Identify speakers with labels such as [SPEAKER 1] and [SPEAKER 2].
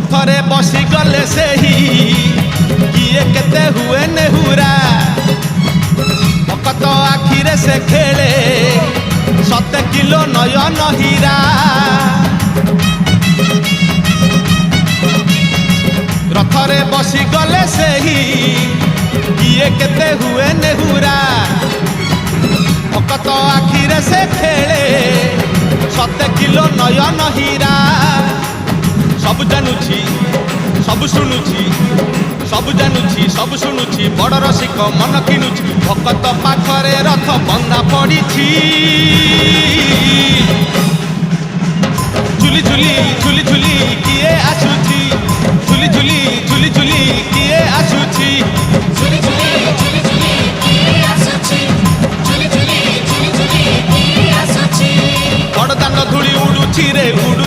[SPEAKER 1] ରଥରେ ବସି ଗଲେ ସେହି କିଏ କେତେ ହୁଏ ନେହୁରା ଭକତ ଆଖିରେ ସେ ଖେଳେ 7 କିଲୋ ନୟନ ହୀରା ରଥରେ ବସି ଗଲେ ସେହି କିଏ କେତେ ହୁଏ ନେହୁରା ଭକତ ଆଖିରେ ସେ ଖେଳେ 7 କିଲୋ ନୟନ ହୀରା ସବୁ ଜାଣୁଛି ସବୁ ଶୁଣୁଛି ସବୁ ଜାଣୁଛି ସବୁ ଶୁଣୁଛି ବଡ଼ ରସିକ ମନ କିଣୁଛି ଭକତ ପାଖରେ ରଥ ବନ୍ଧା ପଡ଼ିଛି ଝୁଲି ଝୁଲି ଝୁଲି ଝୁଲି କିଏ ଆସୁଛି ଝୁଲି ଝୁଲି ଝୁଲି ଝୁଲି କିଏ ଆସୁଛି
[SPEAKER 2] ଝୁଲି ଝୁଲି ଝୁଲି ଝୁଲି କିଏ ଆସୁଛି ଝୁଲି ଝୁଲି ଝୁଲି ଝୁଲି କିଏ ଆସୁଛି
[SPEAKER 1] ବଡ଼ ଦାଣ୍ଡ ଧୂଳି ଉଡୁଛି ରେ ଉଡୁ